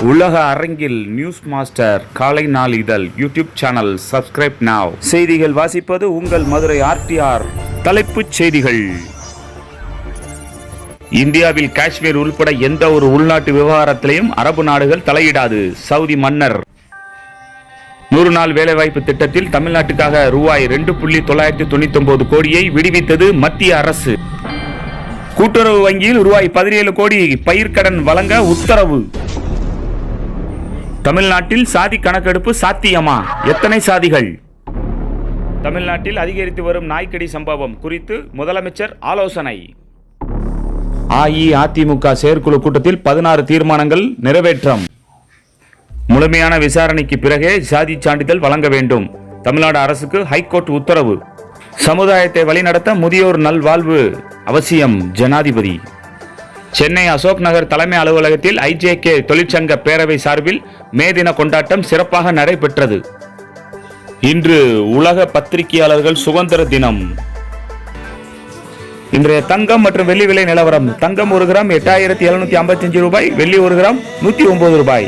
உலக அரங்கில் news master காலை நாள் இதழ் யூடியூப் சேனல் சப்ஸ்கிரைப் நாவ். செய்திகள் வாசிப்பது உங்கள் மதுரை ஆர்டிஆர். தலைப்புச் செய்திகள். இந்தியாவில் காஷ்மீர் உள்பட எந்த ஒரு உள்நாட்டு விவகாரத்திலையும் அரபு நாடுகள் தலையிடாது. சவுதி மன்னர். 100 நாள் வேலைவாய்ப்பு திட்டத்தில் தமிழ்நாட்டுக்காக ரூபாய் 2.999 கோடியை விடுவித்தது மத்திய அரசு. கூட்டுறவு வங்கியில் ரூபாய் 17 கோடி பயிர்க்கடன் வழங்க உத்தரவு. தமிழ்நாட்டில் சாதி கணக்கெடுப்பு சாத்தியமா? எத்தனை சாதிகள்? தமிழ்நாட்டில் அதிகரித்து வரும் நாய்க்கடி சம்பவம் குறித்து முதலமைச்சர் ஆலோசனை. அஇஅதிமுக செயற்குழு கூட்டத்தில் 16 தீர்மானங்கள் நிறைவேற்றம். முழுமையான விசாரணைக்கு பிறகே சாதி சான்றிதழ் வழங்க வேண்டும். தமிழ்நாடு அரசுக்கு ஹைகோர்ட் உத்தரவு. சமுதாயத்தை வழிநடத்த முதியோர் நல்வாழ்வு அவசியம். ஜனாதிபதி. சென்னை அசோக் நகர் தலைமை அலுவலகத்தில் ஐஜேகே தொழிற்சங்க பேரவை சார்பில் மே தின கொண்டாட்டம் சிறப்பாக நடைபெற்றது. இன்று உலக பத்திரிகையாளர்கள் சுதந்திர தினம். இன்றைய தங்கம் மற்றும் வெள்ளி விலை நிலவரம். தங்கம் 1 கிராம் 8755 ரூபாய், வெள்ளி 1 கிராம் 109 ரூபாய்.